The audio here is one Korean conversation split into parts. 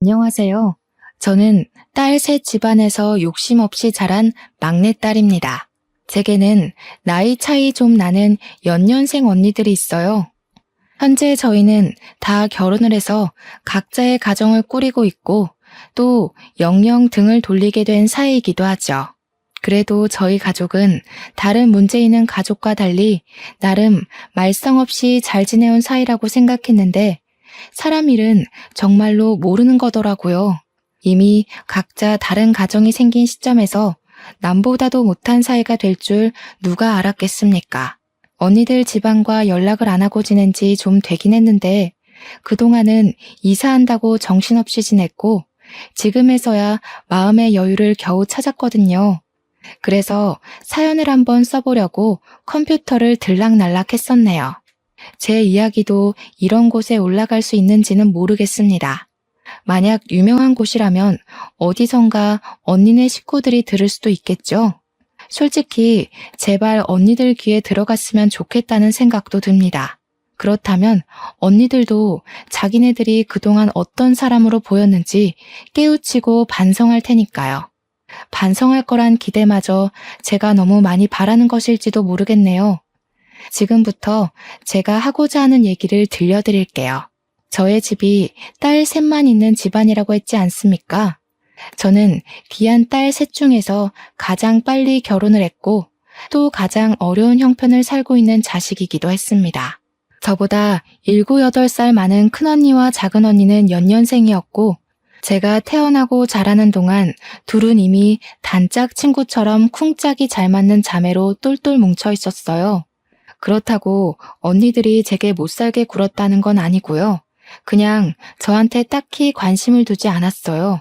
안녕하세요. 저는 딸 셋 집안에서 욕심 없이 자란 막내딸입니다. 제게는 나이 차이 좀 나는 연년생 언니들이 있어요. 현재 저희는 다 결혼을 해서 각자의 가정을 꾸리고 있고 또 영영 등을 돌리게 된 사이이기도 하죠. 그래도 저희 가족은 다른 문제 있는 가족과 달리 나름 말썽 없이 잘 지내온 사이라고 생각했는데 사람 일은 정말로 모르는 거더라고요. 이미 각자 다른 가정이 생긴 시점에서 남보다도 못한 사이가 될 줄 누가 알았겠습니까? 언니들 집안과 연락을 안 하고 지낸 지 좀 되긴 했는데 그동안은 이사한다고 정신없이 지냈고 지금에서야 마음의 여유를 겨우 찾았거든요. 그래서 사연을 한번 써보려고 컴퓨터를 들락날락 했었네요. 제 이야기도 이런 곳에 올라갈 수 있는지는 모르겠습니다. 만약 유명한 곳이라면 어디선가 언니네 식구들이 들을 수도 있겠죠? 솔직히 제발 언니들 귀에 들어갔으면 좋겠다는 생각도 듭니다. 그렇다면 언니들도 자기네들이 그동안 어떤 사람으로 보였는지 깨우치고 반성할 테니까요. 반성할 거란 기대마저 제가 너무 많이 바라는 것일지도 모르겠네요. 지금부터 제가 하고자 하는 얘기를 들려드릴게요. 저의 집이 딸 셋만 있는 집안이라고 했지 않습니까? 저는 귀한 딸 셋 중에서 가장 빨리 결혼을 했고 또 가장 어려운 형편을 살고 있는 자식이기도 했습니다. 저보다 7, 8살 많은 큰언니와 작은언니는 연년생이었고 제가 태어나고 자라는 동안 둘은 이미 단짝 친구처럼 쿵짝이 잘 맞는 자매로 똘똘 뭉쳐 있었어요. 그렇다고 언니들이 제게 못살게 굴었다는 건 아니고요. 그냥 저한테 딱히 관심을 두지 않았어요.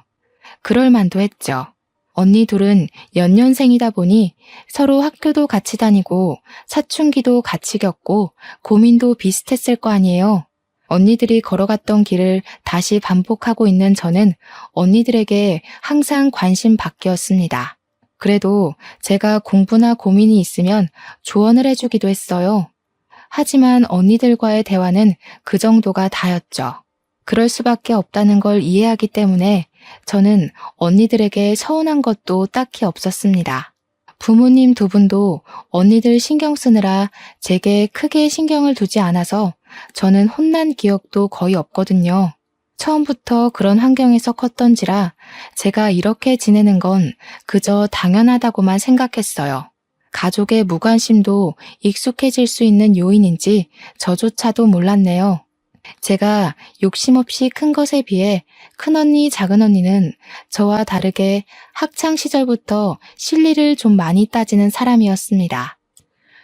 그럴 만도 했죠. 언니 둘은 연년생이다 보니 서로 학교도 같이 다니고 사춘기도 같이 겪고 고민도 비슷했을 거 아니에요. 언니들이 걸어갔던 길을 다시 반복하고 있는 저는 언니들에게 항상 관심 받기였습니다. 그래도 제가 공부나 고민이 있으면 조언을 해주기도 했어요. 하지만 언니들과의 대화는 그 정도가 다였죠. 그럴 수밖에 없다는 걸 이해하기 때문에 저는 언니들에게 서운한 것도 딱히 없었습니다. 부모님 두 분도 언니들 신경 쓰느라 제게 크게 신경을 두지 않아서 저는 혼난 기억도 거의 없거든요. 처음부터 그런 환경에서 컸던지라 제가 이렇게 지내는 건 그저 당연하다고만 생각했어요. 가족의 무관심도 익숙해질 수 있는 요인인지 저조차도 몰랐네요. 제가 욕심 없이 큰 것에 비해 큰언니, 작은언니는 저와 다르게 학창 시절부터 실리를 좀 많이 따지는 사람이었습니다.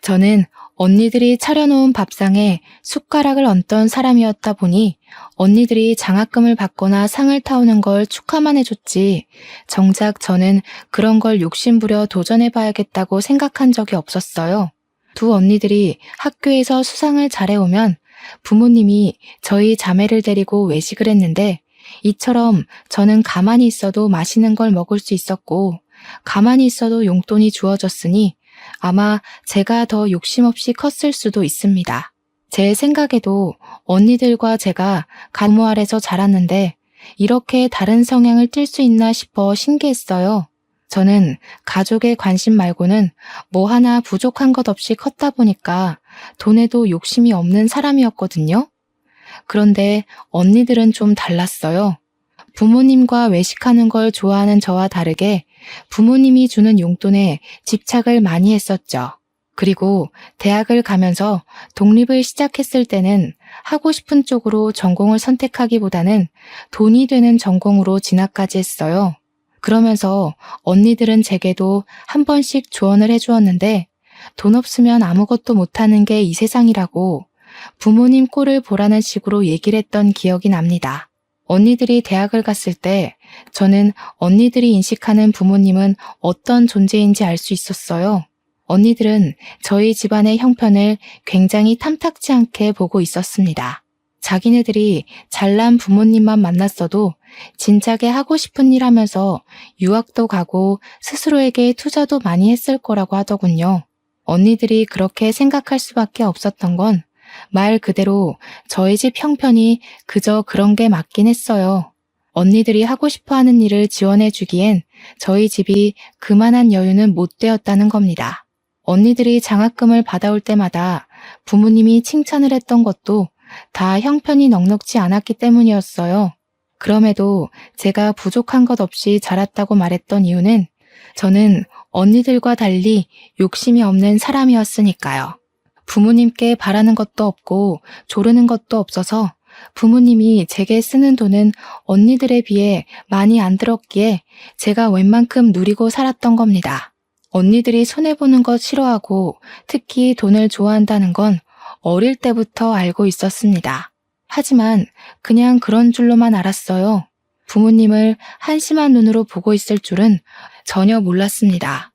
저는 언니들이 차려놓은 밥상에 숟가락을 얹던 사람이었다 보니 언니들이 장학금을 받거나 상을 타오는 걸 축하만 해줬지 정작 저는 그런 걸 욕심부려 도전해봐야겠다고 생각한 적이 없었어요. 두 언니들이 학교에서 수상을 잘해오면 부모님이 저희 자매를 데리고 외식을 했는데 이처럼 저는 가만히 있어도 맛있는 걸 먹을 수 있었고 가만히 있어도 용돈이 주어졌으니 아마 제가 더 욕심 없이 컸을 수도 있습니다. 제 생각에도 언니들과 제가 부모 아래서 자랐는데 이렇게 다른 성향을 띨 수 있나 싶어 신기했어요. 저는 가족의 관심 말고는 뭐 하나 부족한 것 없이 컸다 보니까 돈에도 욕심이 없는 사람이었거든요. 그런데 언니들은 좀 달랐어요. 부모님과 외식하는 걸 좋아하는 저와 다르게 부모님이 주는 용돈에 집착을 많이 했었죠. 그리고 대학을 가면서 독립을 시작했을 때는 하고 싶은 쪽으로 전공을 선택하기보다는 돈이 되는 전공으로 진학까지 했어요. 그러면서 언니들은 제게도 한 번씩 조언을 해주었는데 돈 없으면 아무것도 못하는 게 이 세상이라고 부모님 꼴을 보라는 식으로 얘기를 했던 기억이 납니다. 언니들이 대학을 갔을 때 저는 언니들이 인식하는 부모님은 어떤 존재인지 알 수 있었어요. 언니들은 저희 집안의 형편을 굉장히 탐탁지 않게 보고 있었습니다. 자기네들이 잘난 부모님만 만났어도 진작에 하고 싶은 일 하면서 유학도 가고 스스로에게 투자도 많이 했을 거라고 하더군요. 언니들이 그렇게 생각할 수밖에 없었던 건 말 그대로 저희 집 형편이 그저 그런 게 맞긴 했어요. 언니들이 하고 싶어 하는 일을 지원해 주기엔 저희 집이 그만한 여유는 못 되었다는 겁니다. 언니들이 장학금을 받아올 때마다 부모님이 칭찬을 했던 것도 다 형편이 넉넉지 않았기 때문이었어요. 그럼에도 제가 부족한 것 없이 자랐다고 말했던 이유는 저는 언니들과 달리 욕심이 없는 사람이었으니까요. 부모님께 바라는 것도 없고 조르는 것도 없어서 부모님이 제게 쓰는 돈은 언니들에 비해 많이 안 들었기에 제가 웬만큼 누리고 살았던 겁니다. 언니들이 손해보는 것 싫어하고 특히 돈을 좋아한다는 건 어릴 때부터 알고 있었습니다. 하지만 그냥 그런 줄로만 알았어요. 부모님을 한심한 눈으로 보고 있을 줄은 전혀 몰랐습니다.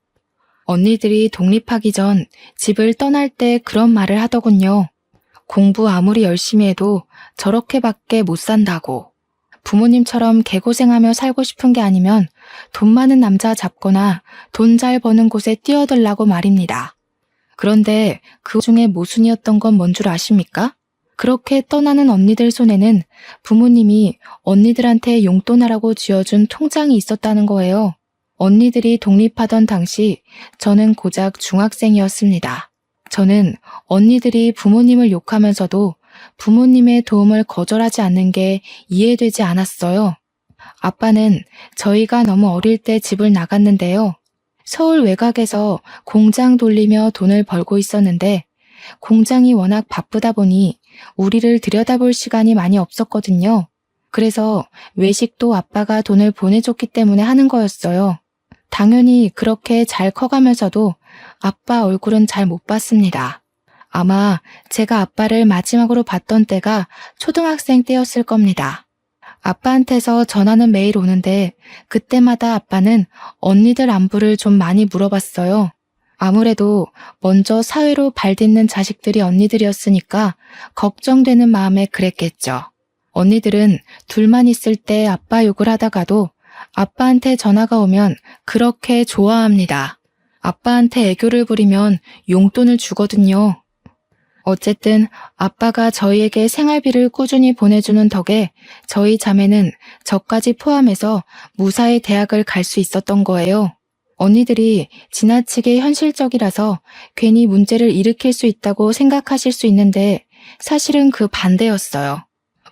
언니들이 독립하기 전 집을 떠날 때 그런 말을 하더군요. 공부 아무리 열심히 해도 저렇게밖에 못 산다고. 부모님처럼 개고생하며 살고 싶은 게 아니면 돈 많은 남자 잡거나 돈 잘 버는 곳에 뛰어들라고 말입니다. 그런데 그 중에 모순이었던 건 뭔 줄 아십니까? 그렇게 떠나는 언니들 손에는 부모님이 언니들한테 용돈하라고 쥐어준 통장이 있었다는 거예요. 언니들이 독립하던 당시 저는 고작 중학생이었습니다. 저는 언니들이 부모님을 욕하면서도 부모님의 도움을 거절하지 않는 게 이해되지 않았어요. 아빠는 저희가 너무 어릴 때 집을 나갔는데요. 서울 외곽에서 공장 돌리며 돈을 벌고 있었는데 공장이 워낙 바쁘다 보니 우리를 들여다볼 시간이 많이 없었거든요. 그래서 외식도 아빠가 돈을 보내줬기 때문에 하는 거였어요. 당연히 그렇게 잘 커가면서도 아빠 얼굴은 잘 못 봤습니다. 아마 제가 아빠를 마지막으로 봤던 때가 초등학생 때였을 겁니다. 아빠한테서 전화는 매일 오는데 그때마다 아빠는 언니들 안부를 좀 많이 물어봤어요. 아무래도 먼저 사회로 발딛는 자식들이 언니들이었으니까 걱정되는 마음에 그랬겠죠. 언니들은 둘만 있을 때 아빠 욕을 하다가도 아빠한테 전화가 오면 그렇게 좋아합니다. 아빠한테 애교를 부리면 용돈을 주거든요. 어쨌든 아빠가 저희에게 생활비를 꾸준히 보내주는 덕에 저희 자매는 저까지 포함해서 무사히 대학을 갈 수 있었던 거예요. 언니들이 지나치게 현실적이라서 괜히 문제를 일으킬 수 있다고 생각하실 수 있는데 사실은 그 반대였어요.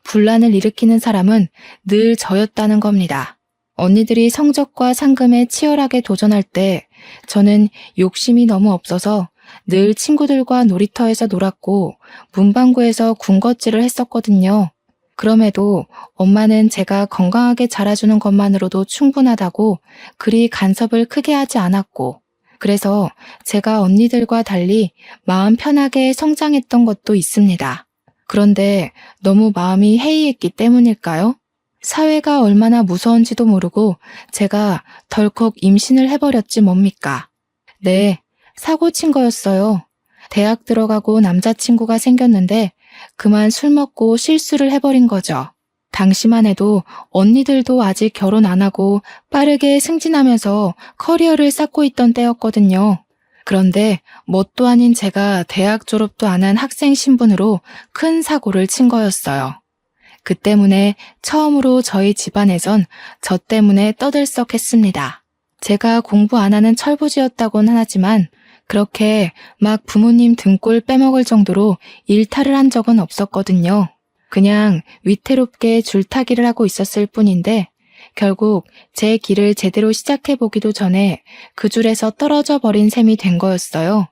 분란을 일으키는 사람은 늘 저였다는 겁니다. 언니들이 성적과 상금에 치열하게 도전할 때 저는 욕심이 너무 없어서 늘 친구들과 놀이터에서 놀았고 문방구에서 군것질을 했었거든요. 그럼에도 엄마는 제가 건강하게 자라주는 것만으로도 충분하다고 그리 간섭을 크게 하지 않았고 그래서 제가 언니들과 달리 마음 편하게 성장했던 것도 있습니다. 그런데 너무 마음이 해이했기 때문일까요? 사회가 얼마나 무서운지도 모르고 제가 덜컥 임신을 해버렸지 뭡니까? 네, 사고 친 거였어요. 대학 들어가고 남자친구가 생겼는데 그만 술 먹고 실수를 해버린 거죠. 당시만 해도 언니들도 아직 결혼 안 하고 빠르게 승진하면서 커리어를 쌓고 있던 때였거든요. 그런데 뭣도 아닌 제가 대학 졸업도 안 한 학생 신분으로 큰 사고를 친 거였어요. 그 때문에 처음으로 저희 집안에선 저 때문에 떠들썩했습니다. 제가 공부 안 하는 철부지였다고는 하지만 그렇게 막 부모님 등골 빼먹을 정도로 일탈을 한 적은 없었거든요. 그냥 위태롭게 줄타기를 하고 있었을 뿐인데 결국 제 길을 제대로 시작해보기도 전에 그 줄에서 떨어져 버린 셈이 된 거였어요.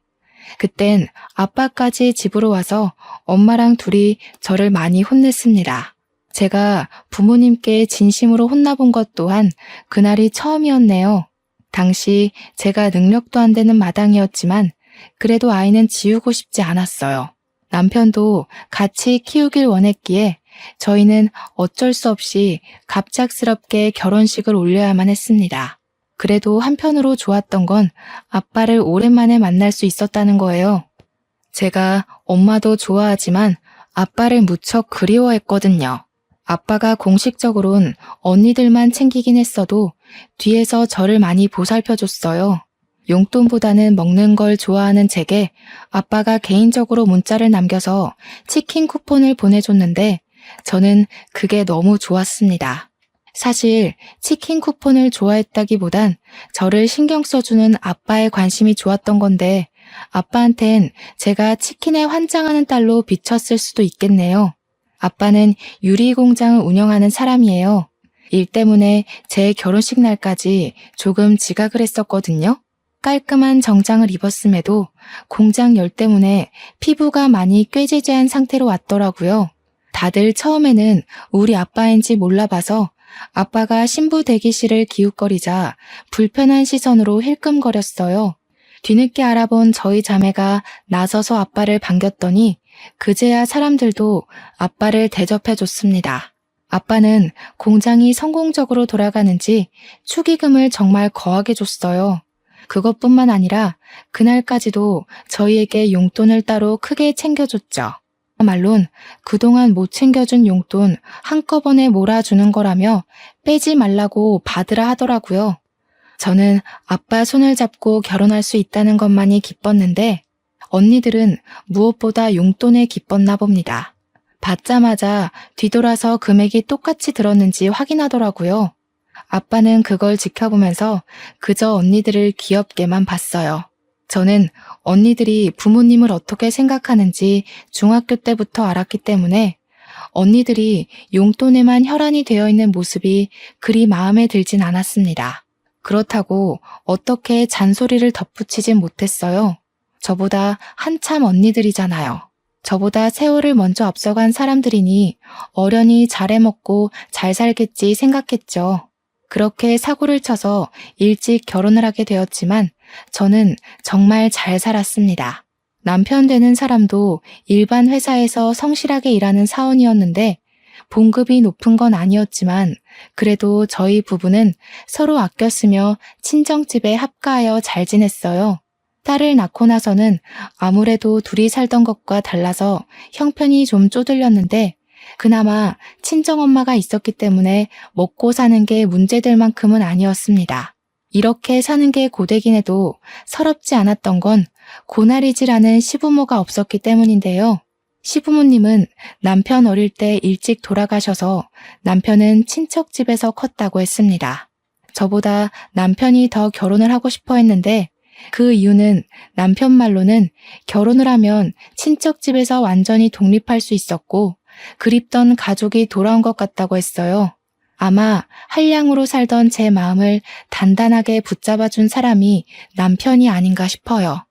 그땐 아빠까지 집으로 와서 엄마랑 둘이 저를 많이 혼냈습니다. 제가 부모님께 진심으로 혼나본 것 또한 그날이 처음이었네요. 당시 제가 능력도 안 되는 마당이었지만 그래도 아이는 지우고 싶지 않았어요. 남편도 같이 키우길 원했기에 저희는 어쩔 수 없이 갑작스럽게 결혼식을 올려야만 했습니다. 그래도 한편으로 좋았던 건 아빠를 오랜만에 만날 수 있었다는 거예요. 제가 엄마도 좋아하지만 아빠를 무척 그리워했거든요. 아빠가 공식적으론 언니들만 챙기긴 했어도 뒤에서 저를 많이 보살펴줬어요. 용돈보다는 먹는 걸 좋아하는 제게 아빠가 개인적으로 문자를 남겨서 치킨 쿠폰을 보내줬는데 저는 그게 너무 좋았습니다. 사실 치킨 쿠폰을 좋아했다기보단 저를 신경 써주는 아빠의 관심이 좋았던 건데 아빠한텐 제가 치킨에 환장하는 딸로 비쳤을 수도 있겠네요. 아빠는 유리 공장을 운영하는 사람이에요. 일 때문에 제 결혼식 날까지 조금 지각을 했었거든요. 깔끔한 정장을 입었음에도 공장 열 때문에 피부가 많이 꾀지지한 상태로 왔더라고요. 다들 처음에는 우리 아빠인지 몰라봐서 아빠가 신부 대기실을 기웃거리자 불편한 시선으로 힐끔거렸어요. 뒤늦게 알아본 저희 자매가 나서서 아빠를 반겼더니 그제야 사람들도 아빠를 대접해줬습니다. 아빠는 공장이 성공적으로 돌아가는지 축의금을 정말 거하게 줬어요. 그것뿐만 아니라 그날까지도 저희에게 용돈을 따로 크게 챙겨줬죠. 말론 그동안 못 챙겨준 용돈 한꺼번에 몰아주는 거라며 빼지 말라고 받으라 하더라고요. 저는 아빠 손을 잡고 결혼할 수 있다는 것만이 기뻤는데 언니들은 무엇보다 용돈에 기뻤나 봅니다. 받자마자 뒤돌아서 금액이 똑같이 들었는지 확인하더라고요. 아빠는 그걸 지켜보면서 그저 언니들을 귀엽게만 봤어요. 저는 언니들이 부모님을 어떻게 생각하는지 중학교 때부터 알았기 때문에 언니들이 용돈에만 혈안이 되어 있는 모습이 그리 마음에 들진 않았습니다. 그렇다고 어떻게 잔소리를 덧붙이진 못했어요. 저보다 한참 언니들이잖아요. 저보다 세월을 먼저 앞서간 사람들이니 어련히 잘해먹고 잘 살겠지 생각했죠. 그렇게 사고를 쳐서 일찍 결혼을 하게 되었지만 저는 정말 잘 살았습니다. 남편 되는 사람도 일반 회사에서 성실하게 일하는 사원이었는데 봉급이 높은 건 아니었지만 그래도 저희 부부는 서로 아껴 쓰며 친정집에 합가하여 잘 지냈어요. 딸을 낳고 나서는 아무래도 둘이 살던 것과 달라서 형편이 좀 쪼들렸는데 그나마 친정엄마가 있었기 때문에 먹고 사는 게 문제될 만큼은 아니었습니다. 이렇게 사는 게 고되긴 해도 서럽지 않았던 건 고나리질하는 시부모가 없었기 때문인데요. 시부모님은 남편 어릴 때 일찍 돌아가셔서 남편은 친척 집에서 컸다고 했습니다. 저보다 남편이 더 결혼을 하고 싶어 했는데 그 이유는 남편 말로는 결혼을 하면 친척 집에서 완전히 독립할 수 있었고 그립던 가족이 돌아온 것 같다고 했어요. 아마 한량으로 살던 제 마음을 단단하게 붙잡아준 사람이 남편이 아닌가 싶어요.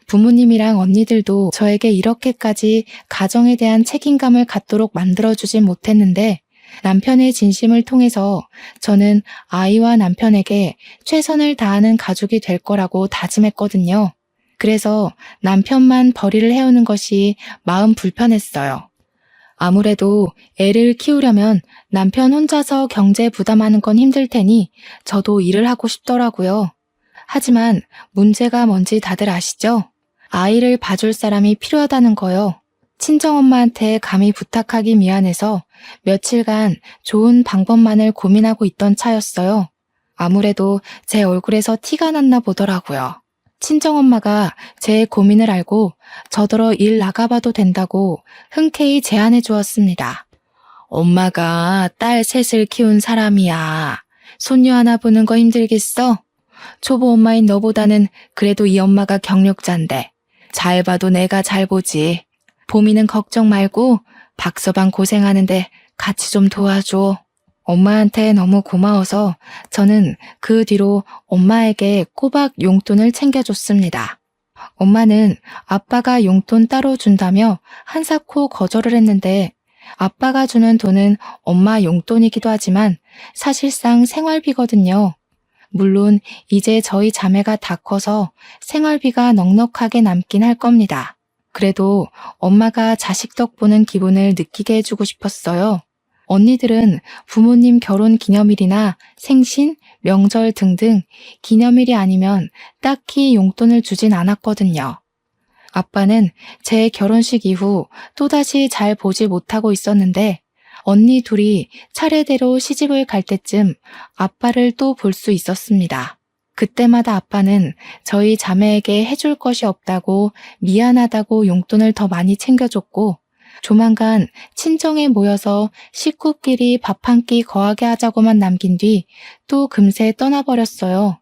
부모님이랑 언니들도 저에게 이렇게까지 가정에 대한 책임감을 갖도록 만들어주진 못했는데 남편의 진심을 통해서 저는 아이와 남편에게 최선을 다하는 가족이 될 거라고 다짐했거든요. 그래서 남편만 벌이를 해오는 것이 마음 불편했어요. 아무래도 애를 키우려면 남편 혼자서 경제 부담하는 건 힘들 테니 저도 일을 하고 싶더라고요. 하지만 문제가 뭔지 다들 아시죠? 아이를 봐줄 사람이 필요하다는 거요. 친정엄마한테 감히 부탁하기 미안해서 며칠간 좋은 방법만을 고민하고 있던 차였어요. 아무래도 제 얼굴에서 티가 났나 보더라고요. 친정엄마가 제 고민을 알고 저더러 일 나가봐도 된다고 흔쾌히 제안해 주었습니다. 엄마가 딸 셋을 키운 사람이야. 손녀 하나 보는 거 힘들겠어? 초보 엄마인 너보다는 그래도 이 엄마가 경력자인데 잘 봐도 내가 잘 보지. 보미는 걱정 말고 박서방 고생하는데 같이 좀 도와줘. 엄마한테 너무 고마워서 저는 그 뒤로 엄마에게 꼬박 용돈을 챙겨줬습니다. 엄마는 아빠가 용돈 따로 준다며 한사코 거절을 했는데 아빠가 주는 돈은 엄마 용돈이기도 하지만 사실상 생활비거든요. 물론 이제 저희 자매가 다 커서 생활비가 넉넉하게 남긴 할 겁니다. 그래도 엄마가 자식 덕 보는 기분을 느끼게 해주고 싶었어요. 언니들은 부모님 결혼 기념일이나 생신, 명절 등등 기념일이 아니면 딱히 용돈을 주진 않았거든요. 아빠는 제 결혼식 이후 또다시 잘 보지 못하고 있었는데 언니 둘이 차례대로 시집을 갈 때쯤 아빠를 또 볼 수 있었습니다. 그때마다 아빠는 저희 자매에게 해줄 것이 없다고 미안하다고 용돈을 더 많이 챙겨줬고 조만간 친정에 모여서 식구끼리 밥 한 끼 거하게 하자고만 남긴 뒤 또 금세 떠나버렸어요.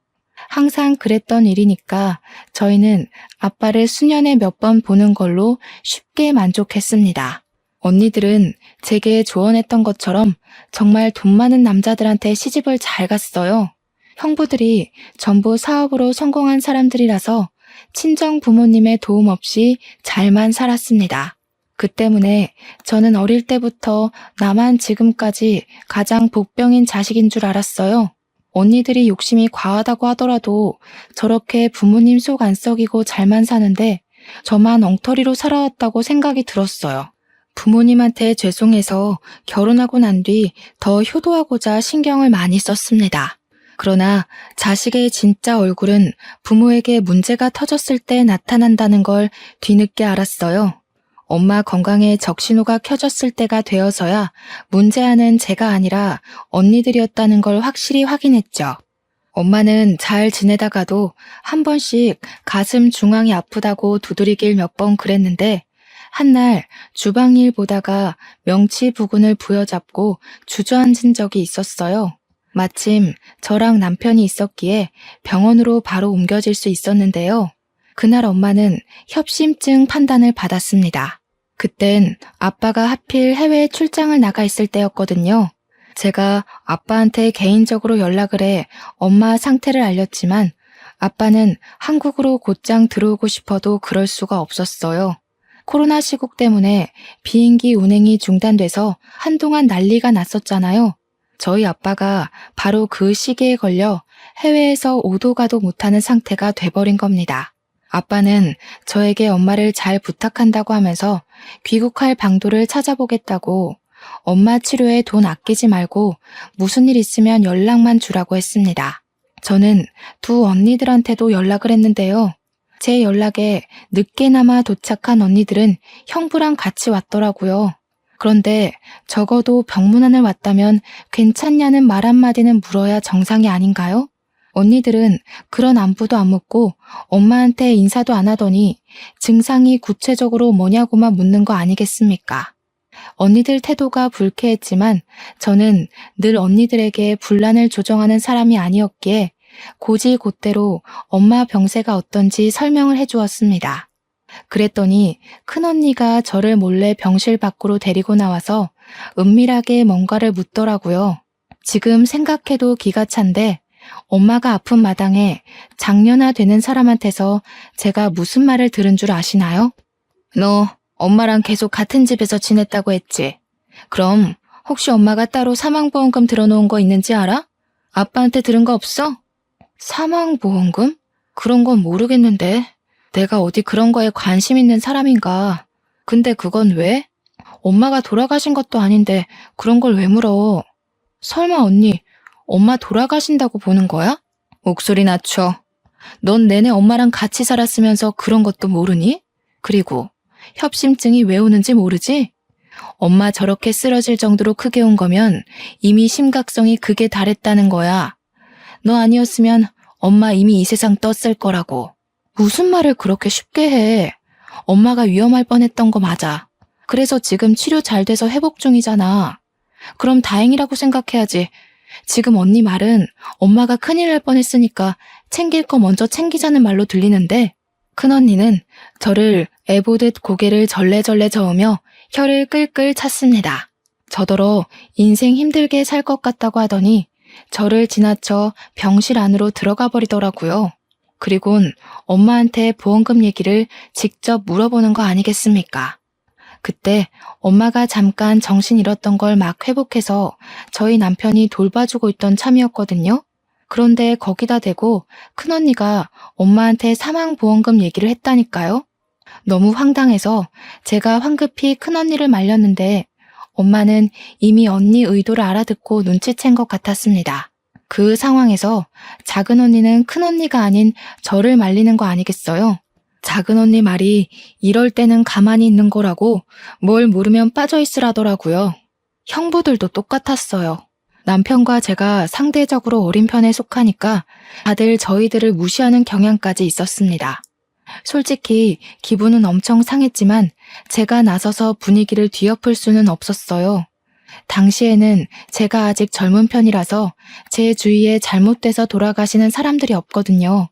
항상 그랬던 일이니까 저희는 아빠를 수년에 몇 번 보는 걸로 쉽게 만족했습니다. 언니들은 제게 조언했던 것처럼 정말 돈 많은 남자들한테 시집을 잘 갔어요. 형부들이 전부 사업으로 성공한 사람들이라서 친정 부모님의 도움 없이 잘만 살았습니다. 그 때문에 저는 어릴 때부터 나만 지금까지 가장 복병인 자식인 줄 알았어요. 언니들이 욕심이 과하다고 하더라도 저렇게 부모님 속 안 썩이고 잘만 사는데 저만 엉터리로 살아왔다고 생각이 들었어요. 부모님한테 죄송해서 결혼하고 난 뒤 더 효도하고자 신경을 많이 썼습니다. 그러나 자식의 진짜 얼굴은 부모에게 문제가 터졌을 때 나타난다는 걸 뒤늦게 알았어요. 엄마 건강에 적신호가 켜졌을 때가 되어서야 문제아는 제가 아니라 언니들이었다는 걸 확실히 확인했죠. 엄마는 잘 지내다가도 한 번씩 가슴 중앙이 아프다고 두드리길 몇 번 그랬는데 한날 주방일 보다가 명치 부근을 부여잡고 주저앉은 적이 있었어요. 마침 저랑 남편이 있었기에 병원으로 바로 옮겨질 수 있었는데요. 그날 엄마는 협심증 판단을 받았습니다. 그땐 아빠가 하필 해외 출장을 나가 있을 때였거든요. 제가 아빠한테 개인적으로 연락을 해 엄마 상태를 알렸지만 아빠는 한국으로 곧장 들어오고 싶어도 그럴 수가 없었어요. 코로나 시국 때문에 비행기 운행이 중단돼서 한동안 난리가 났었잖아요. 저희 아빠가 바로 그 시기에 걸려 해외에서 오도 가도 못하는 상태가 돼버린 겁니다. 아빠는 저에게 엄마를 잘 부탁한다고 하면서 귀국할 방도를 찾아보겠다고 엄마 치료에 돈 아끼지 말고 무슨 일 있으면 연락만 주라고 했습니다. 저는 두 언니들한테도 연락을 했는데요. 제 연락에 늦게나마 도착한 언니들은 형부랑 같이 왔더라고요. 그런데 적어도 병문안을 왔다면 괜찮냐는 말 한마디는 물어야 정상이 아닌가요? 언니들은 그런 안부도 안 묻고 엄마한테 인사도 안 하더니 증상이 구체적으로 뭐냐고만 묻는 거 아니겠습니까? 언니들 태도가 불쾌했지만 저는 늘 언니들에게 분란을 조정하는 사람이 아니었기에 고지곧대로 엄마 병세가 어떤지 설명을 해주었습니다. 그랬더니 큰언니가 저를 몰래 병실 밖으로 데리고 나와서 은밀하게 뭔가를 묻더라고요. 지금 생각해도 기가 찬데 엄마가 아픈 마당에 장년아 되는 사람한테서 제가 무슨 말을 들은 줄 아시나요? 너 엄마랑 계속 같은 집에서 지냈다고 했지? 그럼 혹시 엄마가 따로 사망보험금 들어놓은 거 있는지 알아? 아빠한테 들은 거 없어? 사망보험금? 그런 건 모르겠는데. 내가 어디 그런 거에 관심 있는 사람인가. 근데 그건 왜? 엄마가 돌아가신 것도 아닌데 그런 걸 왜 물어? 설마 언니, 엄마 돌아가신다고 보는 거야? 목소리 낮춰. 넌 내내 엄마랑 같이 살았으면서 그런 것도 모르니? 그리고 협심증이 왜 오는지 모르지? 엄마 저렇게 쓰러질 정도로 크게 온 거면 이미 심각성이 극에 달했다는 거야. 너 아니었으면 엄마 이미 이 세상 떴을 거라고. 무슨 말을 그렇게 쉽게 해. 엄마가 위험할 뻔했던 거 맞아. 그래서 지금 치료 잘 돼서 회복 중이잖아. 그럼 다행이라고 생각해야지. 지금 언니 말은 엄마가 큰일 날 뻔했으니까 챙길 거 먼저 챙기자는 말로 들리는데 큰언니는 저를 애보듯 고개를 절레절레 저으며 혀를 끌끌 찼습니다. 저더러 인생 힘들게 살 것 같다고 하더니 저를 지나쳐 병실 안으로 들어가 버리더라고요. 그리곤 엄마한테 보험금 얘기를 직접 물어보는 거 아니겠습니까? 그때 엄마가 잠깐 정신 잃었던 걸 막 회복해서 저희 남편이 돌봐주고 있던 참이었거든요. 그런데 거기다 대고 큰언니가 엄마한테 사망보험금 얘기를 했다니까요. 너무 황당해서 제가 황급히 큰언니를 말렸는데 엄마는 이미 언니 의도를 알아듣고 눈치챈 것 같았습니다. 그 상황에서 작은 언니는 큰 언니가 아닌 저를 말리는 거 아니겠어요? 작은 언니 말이 이럴 때는 가만히 있는 거라고 뭘 모르면 빠져있으라더라고요. 형부들도 똑같았어요. 남편과 제가 상대적으로 어린 편에 속하니까 다들 저희들을 무시하는 경향까지 있었습니다. 솔직히 기분은 엄청 상했지만 제가 나서서 분위기를 뒤엎을 수는 없었어요. 당시에는 제가 아직 젊은 편이라서 제 주위에 잘못돼서 돌아가시는 사람들이 없거든요.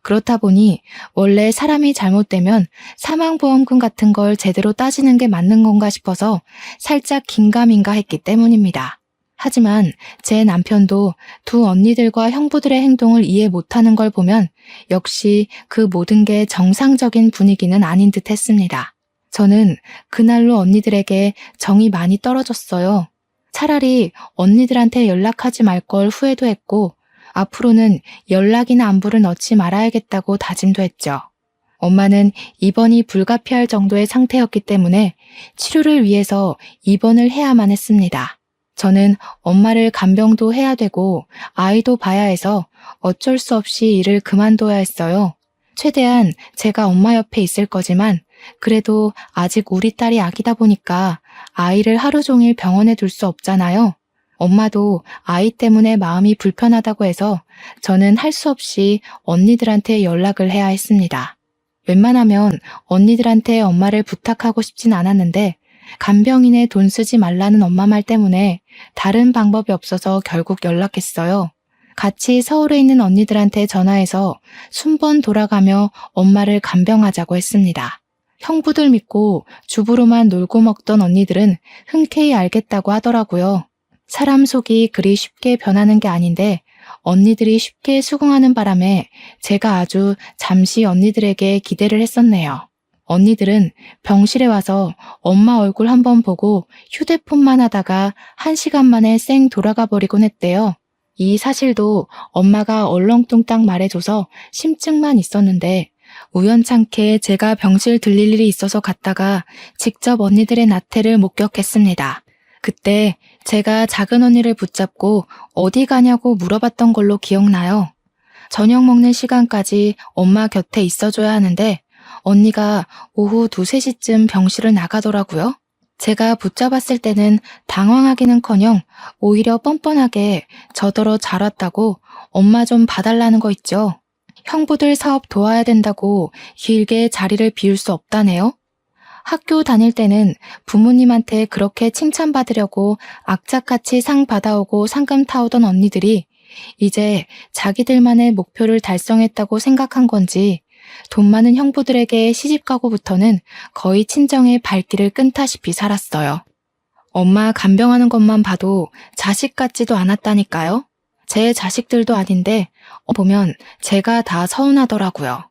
그렇다 보니 원래 사람이 잘못되면 사망보험금 같은 걸 제대로 따지는 게 맞는 건가 싶어서 살짝 긴가민가 했기 때문입니다. 하지만 제 남편도 두 언니들과 형부들의 행동을 이해 못하는 걸 보면 역시 그 모든 게 정상적인 분위기는 아닌 듯 했습니다. 저는 그날로 언니들에게 정이 많이 떨어졌어요. 차라리 언니들한테 연락하지 말 걸 후회도 했고 앞으로는 연락이나 안부를 넣지 말아야겠다고 다짐도 했죠. 엄마는 입원이 불가피할 정도의 상태였기 때문에 치료를 위해서 입원을 해야만 했습니다. 저는 엄마를 간병도 해야 되고 아이도 봐야 해서 어쩔 수 없이 일을 그만둬야 했어요. 최대한 제가 엄마 옆에 있을 거지만 그래도 아직 우리 딸이 아기다 보니까 아이를 하루 종일 병원에 둘 수 없잖아요. 엄마도 아이 때문에 마음이 불편하다고 해서 저는 할 수 없이 언니들한테 연락을 해야 했습니다. 웬만하면 언니들한테 엄마를 부탁하고 싶진 않았는데 간병인에 돈 쓰지 말라는 엄마 말 때문에 다른 방법이 없어서 결국 연락했어요. 같이 서울에 있는 언니들한테 전화해서 순번 돌아가며 엄마를 간병하자고 했습니다. 형부들 믿고 주부로만 놀고 먹던 언니들은 흔쾌히 알겠다고 하더라고요. 사람 속이 그리 쉽게 변하는 게 아닌데 언니들이 쉽게 수긍하는 바람에 제가 아주 잠시 언니들에게 기대를 했었네요. 언니들은 병실에 와서 엄마 얼굴 한번 보고 휴대폰만 하다가 1시간 만에 쌩 돌아가 버리곤 했대요. 이 사실도 엄마가 얼렁뚱땅 말해줘서 심증만 있었는데 우연찮게 제가 병실 들릴 일이 있어서 갔다가 직접 언니들의 나태를 목격했습니다. 그때 제가 작은 언니를 붙잡고 어디 가냐고 물어봤던 걸로 기억나요. 저녁 먹는 시간까지 엄마 곁에 있어줘야 하는데 언니가 오후 2, 3시쯤 병실을 나가더라고요. 제가 붙잡았을 때는 당황하기는커녕 오히려 뻔뻔하게 저더러 잘 왔다고 엄마 좀 봐달라는 거 있죠. 형부들 사업 도와야 된다고 길게 자리를 비울 수 없다네요. 학교 다닐 때는 부모님한테 그렇게 칭찬받으려고 악착같이 상 받아오고 상금 타오던 언니들이 이제 자기들만의 목표를 달성했다고 생각한 건지 돈 많은 형부들에게 시집가고부터는 거의 친정의 발길을 끈다시피 살았어요. 엄마 간병하는 것만 봐도 자식 같지도 않았다니까요. 제 자식들도 아닌데 보면 제가 다 서운하더라고요.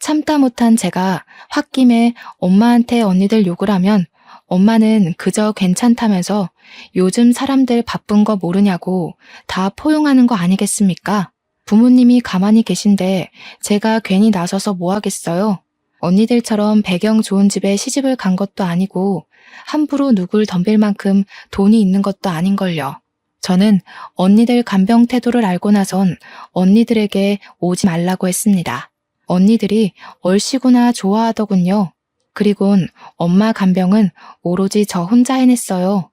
참다 못한 제가 홧김에 엄마한테 언니들 욕을 하면 엄마는 그저 괜찮다면서 요즘 사람들 바쁜 거 모르냐고 다 포용하는 거 아니겠습니까? 부모님이 가만히 계신데 제가 괜히 나서서 뭐 하겠어요? 언니들처럼 배경 좋은 집에 시집을 간 것도 아니고 함부로 누굴 덤빌 만큼 돈이 있는 것도 아닌걸요. 저는 언니들 간병 태도를 알고 나선 언니들에게 오지 말라고 했습니다. 언니들이 얼씨구나 좋아하더군요. 그리곤 엄마 간병은 오로지 저 혼자 해냈어요.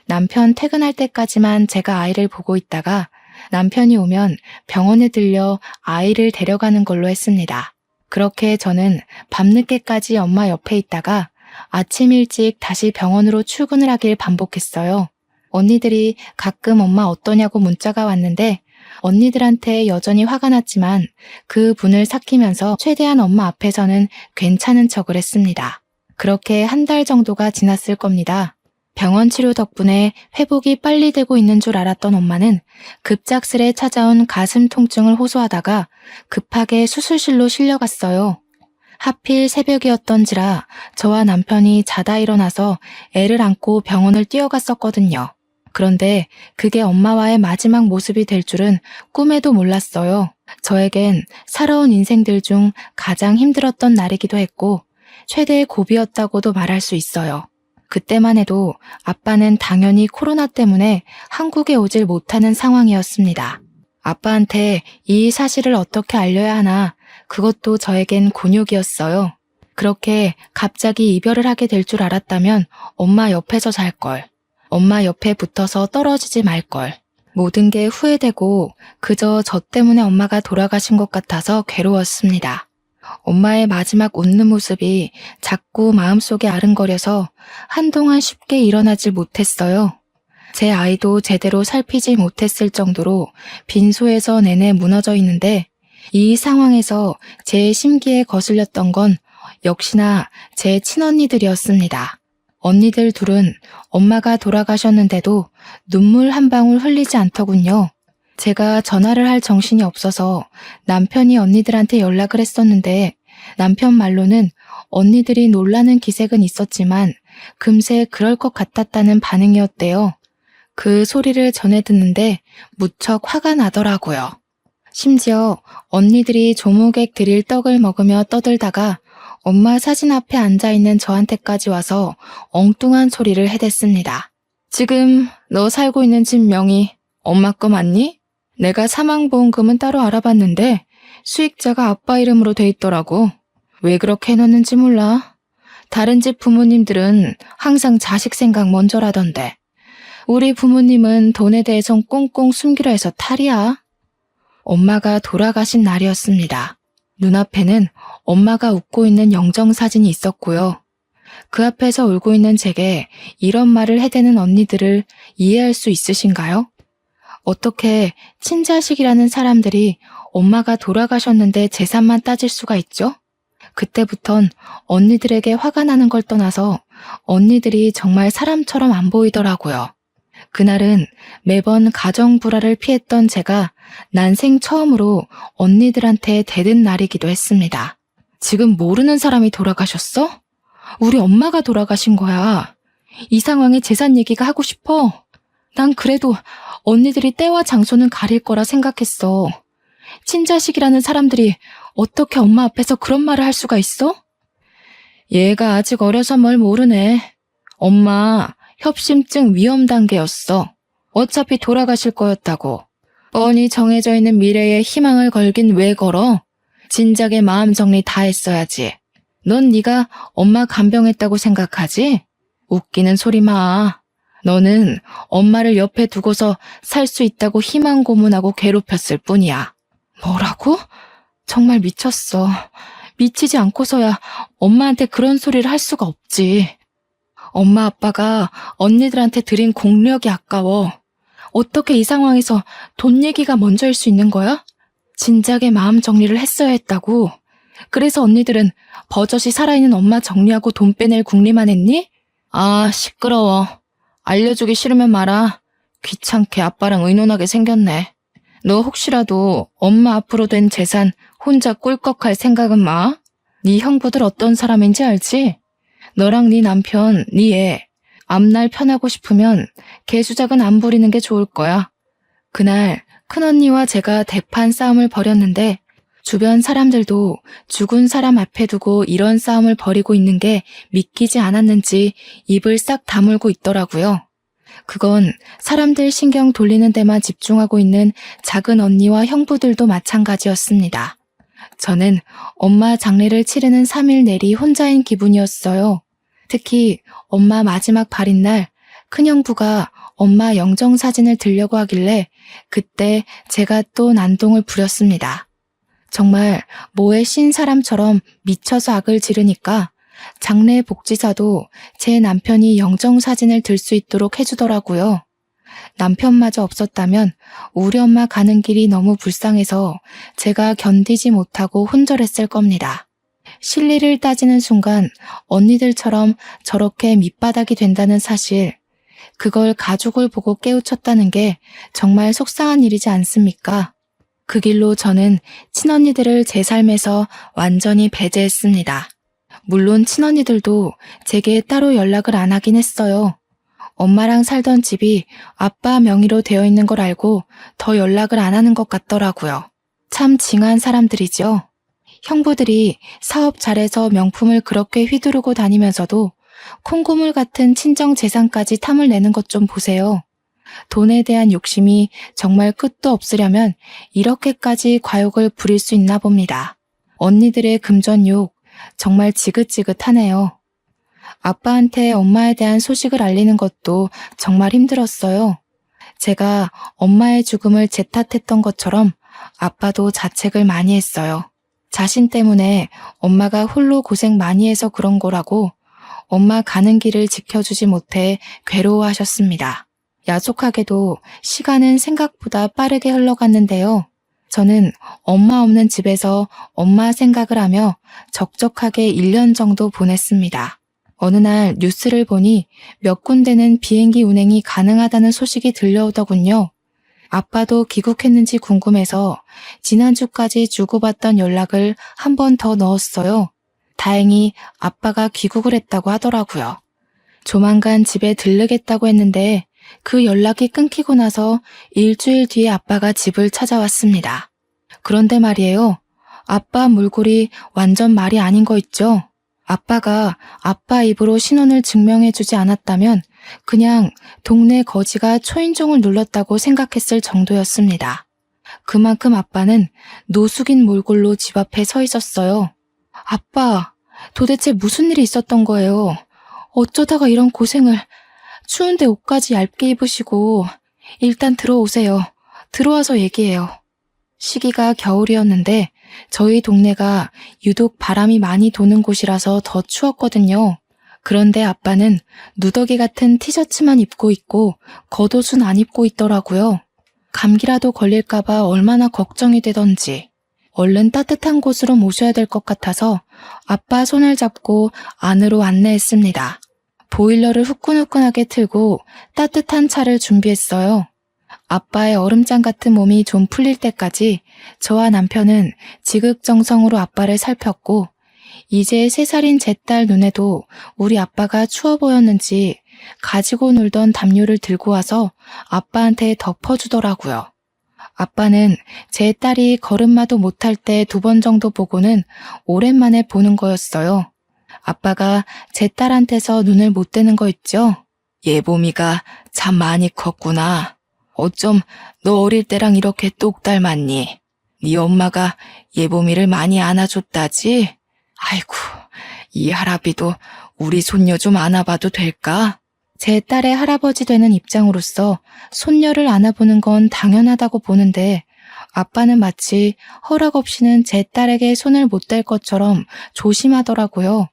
남편 퇴근할 때까지만 제가 아이를 보고 있다가 남편이 오면 병원에 들려 아이를 데려가는 걸로 했습니다. 그렇게 저는 밤늦게까지 엄마 옆에 있다가 아침 일찍 다시 병원으로 출근을 하길 반복했어요. 언니들이 가끔 엄마 어떠냐고 문자가 왔는데 언니들한테 여전히 화가 났지만 그 분을 삭히면서 최대한 엄마 앞에서는 괜찮은 척을 했습니다. 그렇게 1달 정도가 지났을 겁니다. 병원 치료 덕분에 회복이 빨리 되고 있는 줄 알았던 엄마는 급작스레 찾아온 가슴 통증을 호소하다가 급하게 수술실로 실려갔어요. 하필 새벽이었던지라 저와 남편이 자다 일어나서 애를 안고 병원을 뛰어갔었거든요. 그런데 그게 엄마와의 마지막 모습이 될 줄은 꿈에도 몰랐어요. 저에겐 살아온 인생들 중 가장 힘들었던 날이기도 했고 최대의 고비였다고도 말할 수 있어요. 그때만 해도 아빠는 당연히 코로나 때문에 한국에 오질 못하는 상황이었습니다. 아빠한테 이 사실을 어떻게 알려야 하나 그것도 저에겐 곤욕이었어요. 그렇게 갑자기 이별을 하게 될 줄 알았다면 엄마 옆에서 살걸. 엄마 옆에 붙어서 떨어지지 말걸. 모든 게 후회되고 그저 저 때문에 엄마가 돌아가신 것 같아서 괴로웠습니다. 엄마의 마지막 웃는 모습이 자꾸 마음속에 아른거려서 한동안 쉽게 일어나질 못했어요. 제 아이도 제대로 살피지 못했을 정도로 빈소에서 내내 무너져 있는데 이 상황에서 제 심기에 거슬렸던 건 역시나 제 친언니들이었습니다. 언니들 둘은 엄마가 돌아가셨는데도 눈물 한 방울 흘리지 않더군요. 제가 전화를 할 정신이 없어서 남편이 언니들한테 연락을 했었는데 남편 말로는 언니들이 놀라는 기색은 있었지만 금세 그럴 것 같았다는 반응이었대요. 그 소리를 전해 듣는데 무척 화가 나더라고요. 심지어 언니들이 조무객 드릴 떡을 먹으며 떠들다가 엄마 사진 앞에 앉아있는 저한테까지 와서 엉뚱한 소리를 해댔습니다. 지금 너 살고 있는 집 명의 엄마 거 맞니? 내가 사망보험금은 따로 알아봤는데 수익자가 아빠 이름으로 돼 있더라고. 왜 그렇게 해놨는지 몰라. 다른 집 부모님들은 항상 자식 생각 먼저라던데. 우리 부모님은 돈에 대해선 꽁꽁 숨기려 해서 탈이야. 엄마가 돌아가신 날이었습니다. 눈앞에는 엄마가 웃고 있는 영정사진이 있었고요. 그 앞에서 울고 있는 제게 이런 말을 해대는 언니들을 이해할 수 있으신가요? 어떻게 친자식이라는 사람들이 엄마가 돌아가셨는데 재산만 따질 수가 있죠? 그때부턴 언니들에게 화가 나는 걸 떠나서 언니들이 정말 사람처럼 안 보이더라고요. 그날은 매번 가정 불화를 피했던 제가 난생 처음으로 언니들한테 대든 날이기도 했습니다. 지금 모르는 사람이 돌아가셨어? 우리 엄마가 돌아가신 거야. 이 상황에 재산 얘기가 하고 싶어. 난 그래도 언니들이 때와 장소는 가릴 거라 생각했어. 친자식이라는 사람들이 어떻게 엄마 앞에서 그런 말을 할 수가 있어? 얘가 아직 어려서 뭘 모르네. 엄마 협심증 위험 단계였어. 어차피 돌아가실 거였다고. 뻔히 정해져 있는 미래에 희망을 걸긴 왜 걸어? 진작에 마음 정리 다 했어야지. 넌 네가 엄마 간병했다고 생각하지? 웃기는 소리 마. 너는 엄마를 옆에 두고서 살 수 있다고 희망 고문하고 괴롭혔을 뿐이야. 뭐라고? 정말 미쳤어. 미치지 않고서야 엄마한테 그런 소리를 할 수가 없지. 엄마 아빠가 언니들한테 드린 공력이 아까워. 어떻게 이 상황에서 돈 얘기가 먼저일 수 있는 거야? 진작에 마음 정리를 했어야 했다고. 그래서 언니들은 버젓이 살아있는 엄마 정리하고 돈 빼낼 궁리만 했니? 아, 시끄러워. 알려주기 싫으면 말아. 귀찮게 아빠랑 의논하게 생겼네. 너 혹시라도 엄마 앞으로 된 재산 혼자 꿀꺽할 생각은 마. 네 형부들 어떤 사람인지 알지? 너랑 네 남편, 네 애, 앞날 편하고 싶으면 개수작은 안 부리는 게 좋을 거야. 그날 큰언니와 제가 대판 싸움을 벌였는데 주변 사람들도 죽은 사람 앞에 두고 이런 싸움을 벌이고 있는 게 믿기지 않았는지 입을 싹 다물고 있더라고요. 그건 사람들 신경 돌리는 데만 집중하고 있는 작은 언니와 형부들도 마찬가지였습니다. 저는 엄마 장례를 치르는 3일 내리 혼자인 기분이었어요. 특히 엄마 마지막 발인 날 큰형부가 엄마 영정사진을 들려고 하길래 그때 제가 또 난동을 부렸습니다. 정말 뭐에 신 사람처럼 미쳐서 악을 지르니까 장례 복지사도 제 남편이 영정사진을 들 수 있도록 해주더라고요. 남편마저 없었다면 우리 엄마 가는 길이 너무 불쌍해서 제가 견디지 못하고 혼절했을 겁니다. 실리를 따지는 순간 언니들처럼 저렇게 밑바닥이 된다는 사실, 그걸 가족을 보고 깨우쳤다는 게 정말 속상한 일이지 않습니까? 그 길로 저는 친언니들을 제 삶에서 완전히 배제했습니다. 물론 친언니들도 제게 따로 연락을 안 하긴 했어요. 엄마랑 살던 집이 아빠 명의로 되어 있는 걸 알고 더 연락을 안 하는 것 같더라고요. 참 징한 사람들이죠. 형부들이 사업 잘해서 명품을 그렇게 휘두르고 다니면서도 콩고물 같은 친정 재산까지 탐을 내는 것 좀 보세요. 돈에 대한 욕심이 정말 끝도 없으려면 이렇게까지 과욕을 부릴 수 있나 봅니다. 언니들의 금전욕 정말 지긋지긋하네요. 아빠한테 엄마에 대한 소식을 알리는 것도 정말 힘들었어요. 제가 엄마의 죽음을 제 탓했던 것처럼 아빠도 자책을 많이 했어요. 자신 때문에 엄마가 홀로 고생 많이 해서 그런 거라고 엄마 가는 길을 지켜주지 못해 괴로워하셨습니다. 야속하게도 시간은 생각보다 빠르게 흘러갔는데요. 저는 엄마 없는 집에서 엄마 생각을 하며 적적하게 1년 정도 보냈습니다. 어느 날 뉴스를 보니 몇 군데는 비행기 운행이 가능하다는 소식이 들려오더군요. 아빠도 귀국했는지 궁금해서 지난주까지 주고받던 연락을 한 번 더 넣었어요. 다행히 아빠가 귀국을 했다고 하더라고요. 조만간 집에 들르겠다고 했는데 그 연락이 끊기고 나서 일주일 뒤에 아빠가 집을 찾아왔습니다. 그런데 말이에요. 아빠 몰골이 완전 말이 아닌 거 있죠? 아빠가 아빠 입으로 신원을 증명해주지 않았다면 그냥 동네 거지가 초인종을 눌렀다고 생각했을 정도였습니다. 그만큼 아빠는 노숙인 몰골로 집 앞에 서 있었어요. 아빠, 도대체 무슨 일이 있었던 거예요? 어쩌다가 이런 고생을, 추운데 옷까지 얇게 입으시고, 일단 들어오세요. 들어와서 얘기해요. 시기가 겨울이었는데 저희 동네가 유독 바람이 많이 도는 곳이라서 더 추웠거든요. 그런데 아빠는 누더기 같은 티셔츠만 입고 있고 겉옷은 안 입고 있더라고요. 감기라도 걸릴까봐 얼마나 걱정이 되던지. 얼른 따뜻한 곳으로 모셔야 될 것 같아서 아빠 손을 잡고 안으로 안내했습니다. 보일러를 후끈후끈하게 틀고 따뜻한 차를 준비했어요. 아빠의 얼음장 같은 몸이 좀 풀릴 때까지 저와 남편은 지극정성으로 아빠를 살폈고 이제 3살인 제 딸 눈에도 우리 아빠가 추워 보였는지 가지고 놀던 담요를 들고 와서 아빠한테 덮어주더라고요. 아빠는 제 딸이 걸음마도 못할 때 2번 정도 보고는 오랜만에 보는 거였어요. 아빠가 제 딸한테서 눈을 못 떼는 거 있죠? 예봄이가 참 많이 컸구나. 어쩜 너 어릴 때랑 이렇게 똑 닮았니? 네 엄마가 예봄이를 많이 안아줬다지? 아이고, 이 할아비도 우리 손녀 좀 안아봐도 될까? 제 딸의 할아버지 되는 입장으로서 손녀를 안아보는 건 당연하다고 보는데 아빠는 마치 허락 없이는 제 딸에게 손을 못 댈 것처럼 조심하더라고요.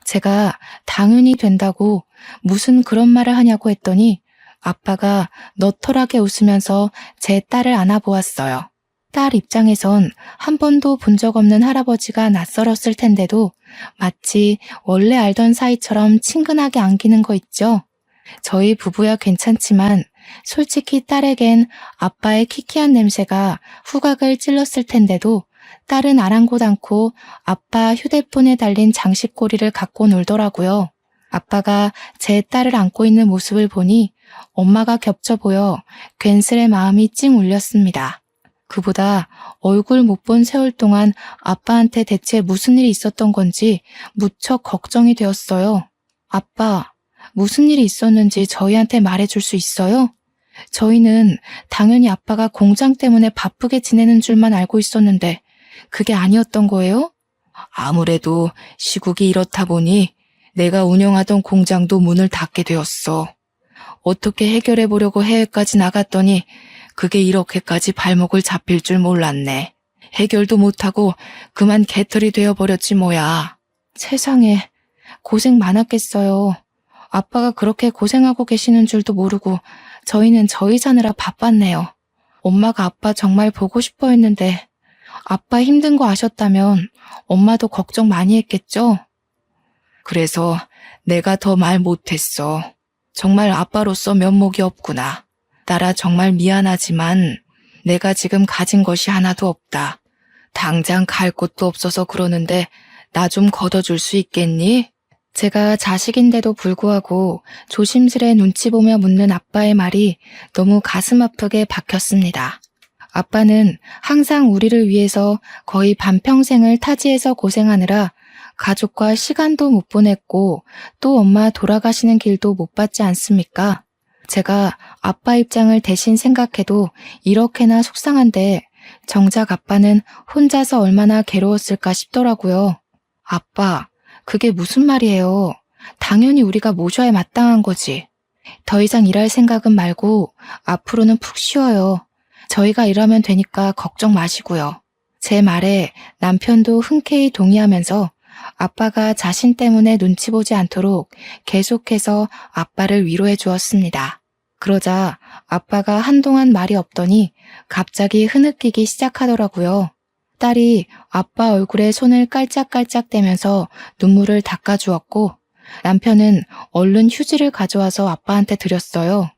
제가 당연히 된다고 무슨 그런 말을 하냐고 했더니 아빠가 너털하게 웃으면서 제 딸을 안아보았어요. 딸 입장에선 한 번도 본 적 없는 할아버지가 낯설었을 텐데도 마치 원래 알던 사이처럼 친근하게 안기는 거 있죠? 저희 부부야 괜찮지만 솔직히 딸에겐 아빠의 키키한 냄새가 후각을 찔렀을 텐데도 딸은 아랑곳 않고 아빠 휴대폰에 달린 장식고리를 갖고 놀더라고요. 아빠가 제 딸을 안고 있는 모습을 보니 엄마가 겹쳐 보여 괜스레 마음이 찡 울렸습니다. 그보다 얼굴 못 본 세월 동안 아빠한테 대체 무슨 일이 있었던 건지 무척 걱정이 되었어요. 아빠, 무슨 일이 있었는지 저희한테 말해줄 수 있어요? 저희는 당연히 아빠가 공장 때문에 바쁘게 지내는 줄만 알고 있었는데 그게 아니었던 거예요? 아무래도 시국이 이렇다 보니 내가 운영하던 공장도 문을 닫게 되었어. 어떻게 해결해 보려고 해외까지 나갔더니 그게 이렇게까지 발목을 잡힐 줄 몰랐네. 해결도 못하고 그만 개털이 되어버렸지 뭐야. 세상에, 고생 많았겠어요. 아빠가 그렇게 고생하고 계시는 줄도 모르고 저희는 저희 사느라 바빴네요. 엄마가 아빠 정말 보고 싶어 했는데 아빠 힘든 거 아셨다면 엄마도 걱정 많이 했겠죠? 그래서 내가 더 말 못했어. 정말 아빠로서 면목이 없구나. 딸아 정말 미안하지만 내가 지금 가진 것이 하나도 없다. 당장 갈 곳도 없어서 그러는데 나 좀 걷어줄 수 있겠니? 제가 자식인데도 불구하고 조심스레 눈치 보며 묻는 아빠의 말이 너무 가슴 아프게 박혔습니다. 아빠는 항상 우리를 위해서 거의 반평생을 타지에서 고생하느라 가족과 시간도 못 보냈고 또 엄마 돌아가시는 길도 못 봤지 않습니까? 제가 아빠 입장을 대신 생각해도 이렇게나 속상한데 정작 아빠는 혼자서 얼마나 괴로웠을까 싶더라고요. 아빠, 그게 무슨 말이에요? 당연히 우리가 모셔야 마땅한 거지. 더 이상 일할 생각은 말고 앞으로는 푹 쉬어요. 저희가 일하면 되니까 걱정 마시고요. 제 말에 남편도 흔쾌히 동의하면서 아빠가 자신 때문에 눈치 보지 않도록 계속해서 아빠를 위로해 주었습니다. 그러자 아빠가 한동안 말이 없더니 갑자기 흐느끼기 시작하더라고요. 딸이 아빠 얼굴에 손을 깔짝깔짝 대면서 눈물을 닦아주었고 남편은 얼른 휴지를 가져와서 아빠한테 드렸어요.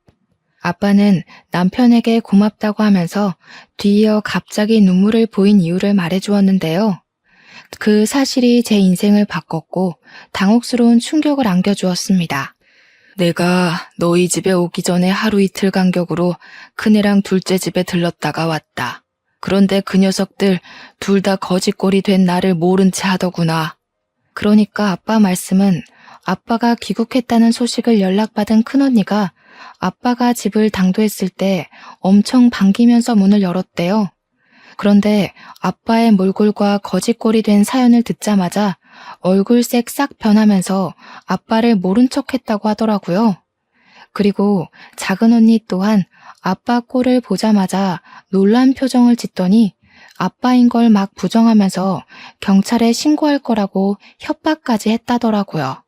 아빠는 남편에게 고맙다고 하면서 뒤이어 갑자기 눈물을 보인 이유를 말해주었는데요. 그 사실이 제 인생을 바꿨고 당혹스러운 충격을 안겨주었습니다. 내가 너희 집에 오기 전에 하루 이틀 간격으로 큰애랑 둘째 집에 들렀다가 왔다. 그런데 그 녀석들 둘 다 거지꼴이 된 나를 모른 채 하더구나. 그러니까 아빠 말씀은 아빠가 귀국했다는 소식을 연락받은 큰언니가 아빠가 집을 당도했을 때 엄청 반기면서 문을 열었대요. 그런데 아빠의 몰골과 거지꼴이 된 사연을 듣자마자 얼굴색 싹 변하면서 아빠를 모른 척했다고 하더라고요. 그리고 작은 언니 또한 아빠 꼴을 보자마자 놀란 표정을 짓더니 아빠인 걸 막 부정하면서 경찰에 신고할 거라고 협박까지 했다더라고요.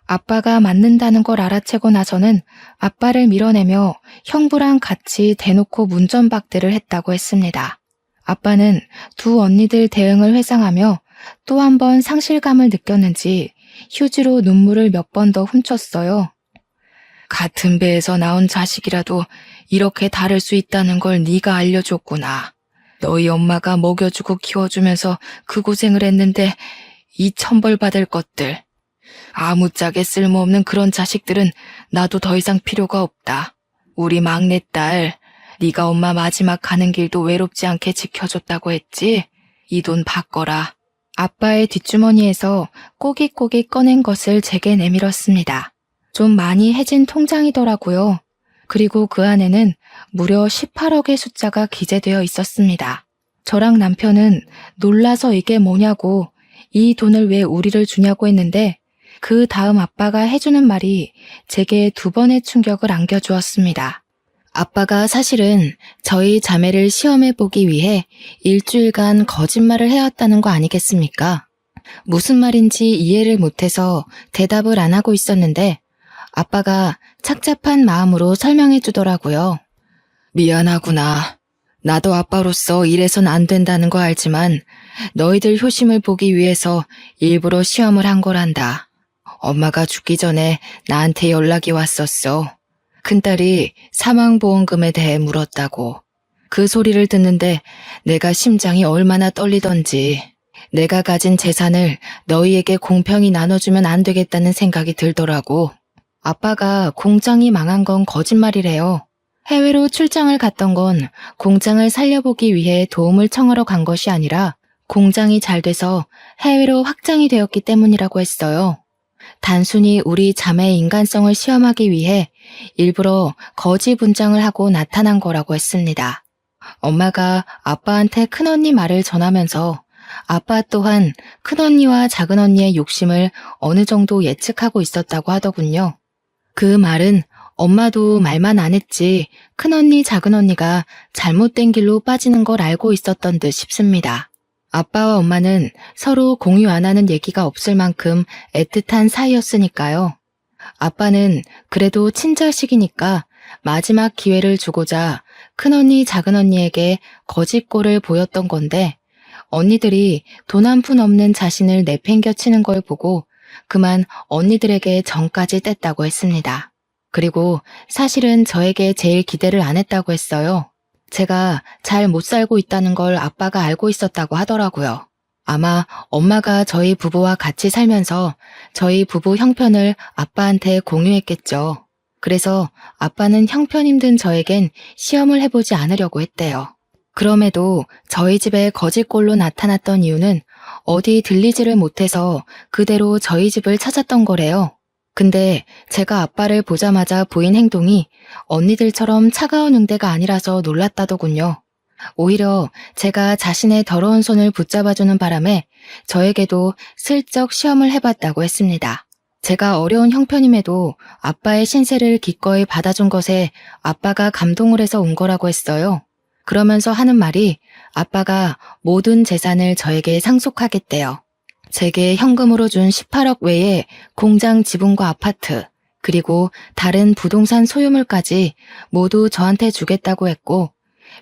아빠가 맞는다는 걸 알아채고 나서는 아빠를 밀어내며 형부랑 같이 대놓고 문전박대를 했다고 했습니다. 아빠는 두 언니들 대응을 회상하며 또 한 번 상실감을 느꼈는지 휴지로 눈물을 몇 번 더 훔쳤어요. 같은 배에서 나온 자식이라도 이렇게 다를 수 있다는 걸 네가 알려줬구나. 너희 엄마가 먹여주고 키워주면서 그 고생을 했는데 이 천벌받을 것들. 아무짝에 쓸모없는 그런 자식들은 나도 더 이상 필요가 없다. 우리 막내딸, 네가 엄마 마지막 가는 길도 외롭지 않게 지켜줬다고 했지? 이 돈 받거라. 아빠의 뒷주머니에서 꼬깃꼬깃 꺼낸 것을 제게 내밀었습니다. 좀 많이 해진 통장이더라고요. 그리고 그 안에는 무려 18억의 숫자가 기재되어 있었습니다. 저랑 남편은 놀라서 이게 뭐냐고, 이 돈을 왜 우리를 주냐고 했는데 그 다음 아빠가 해주는 말이 제게 두 번의 충격을 안겨주었습니다. 아빠가 사실은 저희 자매를 시험해보기 위해 일주일간 거짓말을 해왔다는 거 아니겠습니까? 무슨 말인지 이해를 못해서 대답을 안 하고 있었는데 아빠가 착잡한 마음으로 설명해 주더라고요. 미안하구나. 나도 아빠로서 이래선 안 된다는 거 알지만 너희들 효심을 보기 위해서 일부러 시험을 한 거란다. 엄마가 죽기 전에 나한테 연락이 왔었어. 큰딸이 사망보험금에 대해 물었다고. 그 소리를 듣는데 내가 심장이 얼마나 떨리던지. 내가 가진 재산을 너희에게 공평히 나눠주면 안 되겠다는 생각이 들더라고. 아빠가 공장이 망한 건 거짓말이래요. 해외로 출장을 갔던 건 공장을 살려보기 위해 도움을 청하러 간 것이 아니라 공장이 잘 돼서 해외로 확장이 되었기 때문이라고 했어요. 단순히 우리 자매의 인간성을 시험하기 위해 일부러 거짓 분장을 하고 나타난 거라고 했습니다. 엄마가 아빠한테 큰언니 말을 전하면서 아빠 또한 큰언니와 작은언니의 욕심을 어느 정도 예측하고 있었다고 하더군요. 그 말은 엄마도 말만 안 했지 큰언니 작은언니가 잘못된 길로 빠지는 걸 알고 있었던 듯 싶습니다. 아빠와 엄마는 서로 공유 안 하는 얘기가 없을 만큼 애틋한 사이였으니까요. 아빠는 그래도 친자식이니까 마지막 기회를 주고자 큰언니 작은언니에게 거짓골을 보였던 건데 언니들이 돈 한 푼 없는 자신을 내팽겨치는 걸 보고 그만 언니들에게 정까지 뗐다고 했습니다. 그리고 사실은 저에게 제일 기대를 안 했다고 했어요. 제가 잘 못 살고 있다는 걸 아빠가 알고 있었다고 하더라고요. 아마 엄마가 저희 부부와 같이 살면서 저희 부부 형편을 아빠한테 공유했겠죠. 그래서 아빠는 형편 힘든 저에겐 시험을 해보지 않으려고 했대요. 그럼에도 저희 집에 거짓골로 나타났던 이유는 어디 들리지를 못해서 그대로 저희 집을 찾았던 거래요. 근데 제가 아빠를 보자마자 보인 행동이 언니들처럼 차가운 응대가 아니라서 놀랐다더군요. 오히려 제가 자신의 더러운 손을 붙잡아주는 바람에 저에게도 슬쩍 시험을 해봤다고 했습니다. 제가 어려운 형편임에도 아빠의 신세를 기꺼이 받아준 것에 아빠가 감동을 해서 온 거라고 했어요. 그러면서 하는 말이 아빠가 모든 재산을 저에게 상속하겠대요. 제게 현금으로 준 18억 외에 공장 지분과 아파트, 그리고 다른 부동산 소유물까지 모두 저한테 주겠다고 했고,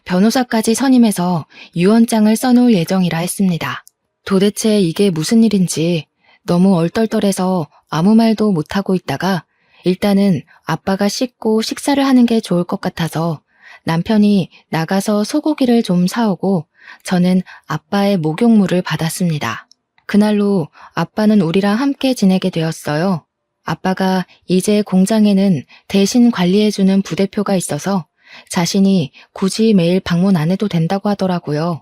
변호사까지 선임해서 유언장을 써놓을 예정이라 했습니다. 도대체 이게 무슨 일인지 너무 얼떨떨해서 아무 말도 못하고 있다가 일단은 아빠가 씻고 식사를 하는 게 좋을 것 같아서 남편이 나가서 소고기를 좀 사오고 저는 아빠의 목욕물을 받았습니다. 그날로 아빠는 우리랑 함께 지내게 되었어요. 아빠가 이제 공장에는 대신 관리해주는 부대표가 있어서 자신이 굳이 매일 방문 안 해도 된다고 하더라고요.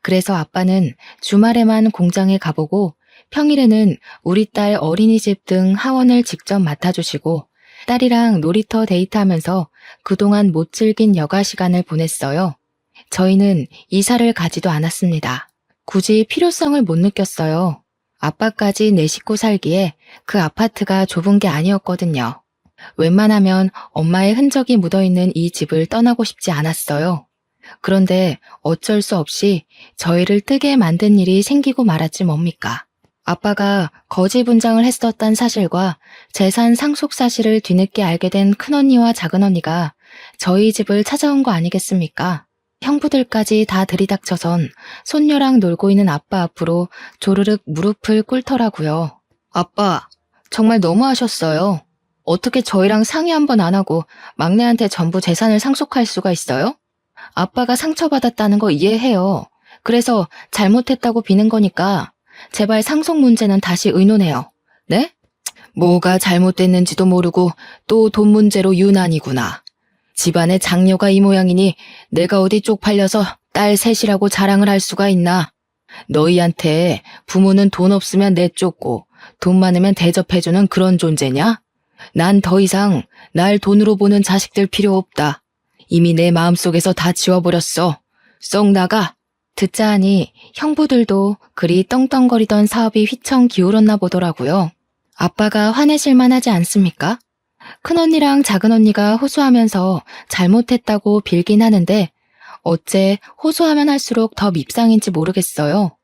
그래서 아빠는 주말에만 공장에 가보고 평일에는 우리 딸 어린이집 등 하원을 직접 맡아주시고 딸이랑 놀이터 데이트하면서 그동안 못 즐긴 여가 시간을 보냈어요. 저희는 이사를 가지도 않았습니다. 굳이 필요성을 못 느꼈어요. 아빠까지 내 식구 살기에 그 아파트가 좁은 게 아니었거든요. 웬만하면 엄마의 흔적이 묻어있는 이 집을 떠나고 싶지 않았어요. 그런데 어쩔 수 없이 저희를 뜨게 만든 일이 생기고 말았지 뭡니까. 아빠가 거지 분장을 했었단 사실과 재산 상속 사실을 뒤늦게 알게 된 큰언니와 작은언니가 저희 집을 찾아온 거 아니겠습니까? 형부들까지 다 들이닥쳐선 손녀랑 놀고 있는 아빠 앞으로 조르륵 무릎을 꿇더라고요. 아빠, 정말 너무하셨어요. 어떻게 저희랑 상의 한 번 안 하고 막내한테 전부 재산을 상속할 수가 있어요? 아빠가 상처받았다는 거 이해해요. 그래서 잘못했다고 비는 거니까 제발 상속 문제는 다시 의논해요. 네? 뭐가 잘못됐는지도 모르고 또 돈 문제로 유난이구나. 집안에 장녀가 이 모양이니 내가 어디 쪽팔려서 딸 셋이라고 자랑을 할 수가 있나. 너희한테 부모는 돈 없으면 내쫓고 돈 많으면 대접해주는 그런 존재냐? 난 더 이상 날 돈으로 보는 자식들 필요 없다. 이미 내 마음속에서 다 지워버렸어. 썩 나가. 듣자 하니 형부들도 그리 떵떵거리던 사업이 휘청 기울었나 보더라고요. 아빠가 화내실만 하지 않습니까? 큰언니랑 작은언니가 호소하면서 잘못했다고 빌긴 하는데 어째 호소하면 할수록 더 밉상인지 모르겠어요.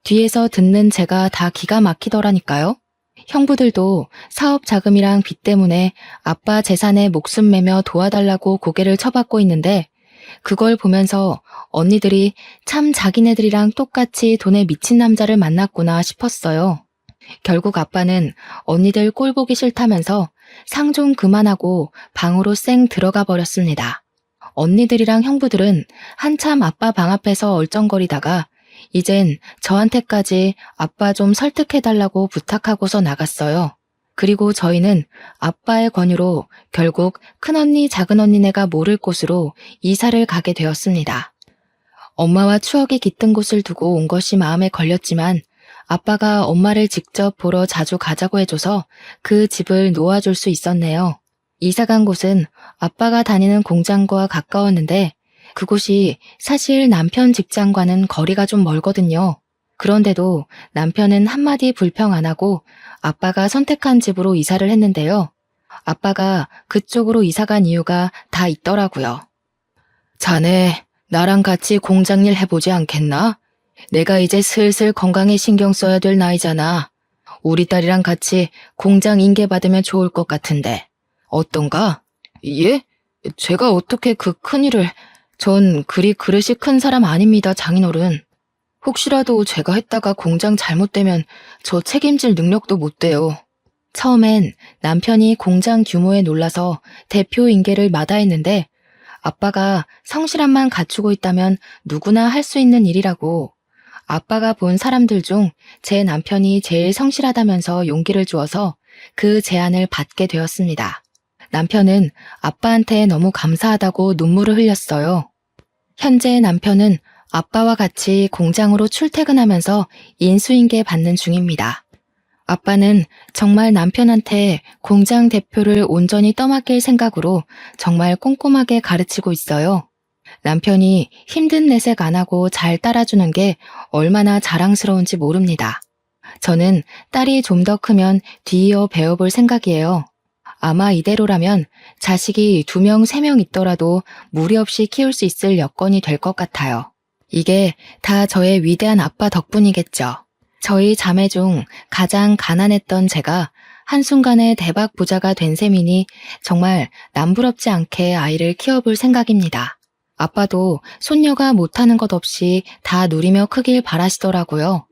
뒤에서 듣는 제가 다 기가 막히더라니까요. 형부들도 사업 자금이랑 빚 때문에 아빠 재산에 목숨 매며 도와달라고 고개를 쳐받고 있는데 그걸 보면서 언니들이 참 자기네들이랑 똑같이 돈에 미친 남자를 만났구나 싶었어요. 결국 아빠는 언니들 꼴 보기 싫다면서 상 좀 그만하고 방으로 쌩 들어가 버렸습니다. 언니들이랑 형부들은 한참 아빠 방 앞에서 얼쩡거리다가 이젠 저한테까지 아빠 좀 설득해달라고 부탁하고서 나갔어요. 그리고 저희는 아빠의 권유로 결국 큰언니, 작은언니네가 모를 곳으로 이사를 가게 되었습니다. 엄마와 추억이 깃든 곳을 두고 온 것이 마음에 걸렸지만 아빠가 엄마를 직접 보러 자주 가자고 해줘서 그 집을 놓아줄 수 있었네요. 이사간 곳은 아빠가 다니는 공장과 가까웠는데 그곳이 사실 남편 직장과는 거리가 좀 멀거든요. 그런데도 남편은 한마디 불평 안 하고 아빠가 선택한 집으로 이사를 했는데요. 아빠가 그쪽으로 이사간 이유가 다 있더라고요. 자네, 나랑 같이 공장 일 해보지 않겠나? 내가 이제 슬슬 건강에 신경 써야 될 나이잖아. 우리 딸이랑 같이 공장 인계 받으면 좋을 것 같은데. 어떤가? 예? 제가 어떻게 그 큰일을... 전 그리 그릇이 큰 사람 아닙니다, 장인어른. 혹시라도 제가 했다가 공장 잘못되면 저 책임질 능력도 못 돼요. 처음엔 남편이 공장 규모에 놀라서 대표 인계를 마다했는데 아빠가 성실함만 갖추고 있다면 누구나 할 수 있는 일이라고. 아빠가 본 사람들 중 제 남편이 제일 성실하다면서 용기를 주어서 그 제안을 받게 되었습니다. 남편은 아빠한테 너무 감사하다고 눈물을 흘렸어요. 현재 남편은 아빠와 같이 공장으로 출퇴근하면서 인수인계 받는 중입니다. 아빠는 정말 남편한테 공장 대표를 온전히 떠맡길 생각으로 정말 꼼꼼하게 가르치고 있어요. 남편이 힘든 내색 안 하고 잘 따라주는 게 얼마나 자랑스러운지 모릅니다. 저는 딸이 좀 더 크면 뒤이어 배워볼 생각이에요. 아마 이대로라면 자식이 2명, 3명 있더라도 무리 없이 키울 수 있을 여건이 될 것 같아요. 이게 다 저의 위대한 아빠 덕분이겠죠. 저희 자매 중 가장 가난했던 제가 한순간에 대박 부자가 된 셈이니 정말 남부럽지 않게 아이를 키워볼 생각입니다. 아빠도 손녀가 못하는 것 없이 다 누리며 크길 바라시더라고요.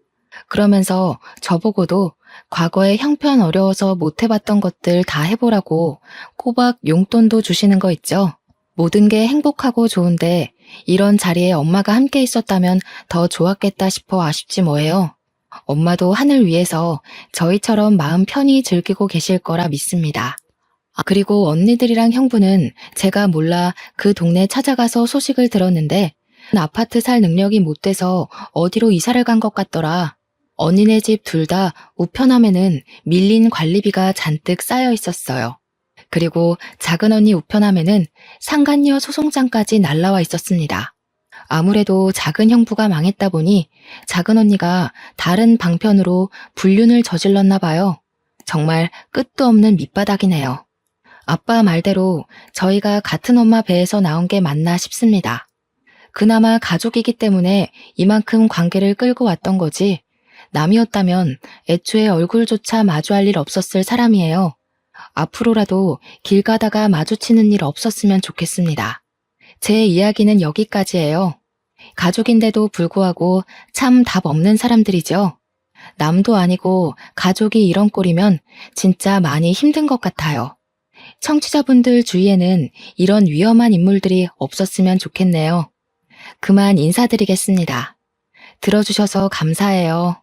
그러면서 저보고도 과거에 형편 어려워서 못 해봤던 것들 다 해보라고 꼬박 용돈도 주시는 거 있죠. 모든 게 행복하고 좋은데 이런 자리에 엄마가 함께 있었다면 더 좋았겠다 싶어 아쉽지 뭐예요. 엄마도 하늘 위에서 저희처럼 마음 편히 즐기고 계실 거라 믿습니다. 그리고 언니들이랑 형부는 제가 몰라 그 동네 찾아가서 소식을 들었는데 아파트 살 능력이 못 돼서 어디로 이사를 간 것 같더라. 언니네 집 둘 다 우편함에는 밀린 관리비가 잔뜩 쌓여 있었어요. 그리고 작은 언니 우편함에는 상간녀 소송장까지 날라와 있었습니다. 아무래도 작은 형부가 망했다 보니 작은 언니가 다른 방편으로 불륜을 저질렀나 봐요. 정말 끝도 없는 밑바닥이네요. 아빠 말대로 저희가 같은 엄마 배에서 나온 게 맞나 싶습니다. 그나마 가족이기 때문에 이만큼 관계를 끌고 왔던 거지 남이었다면 애초에 얼굴조차 마주할 일 없었을 사람이에요. 앞으로라도 길 가다가 마주치는 일 없었으면 좋겠습니다. 제 이야기는 여기까지예요. 가족인데도 불구하고 참 답 없는 사람들이죠. 남도 아니고 가족이 이런 꼴이면 진짜 많이 힘든 것 같아요. 청취자분들 주위에는 이런 위험한 인물들이 없었으면 좋겠네요. 그만 인사드리겠습니다. 들어주셔서 감사해요.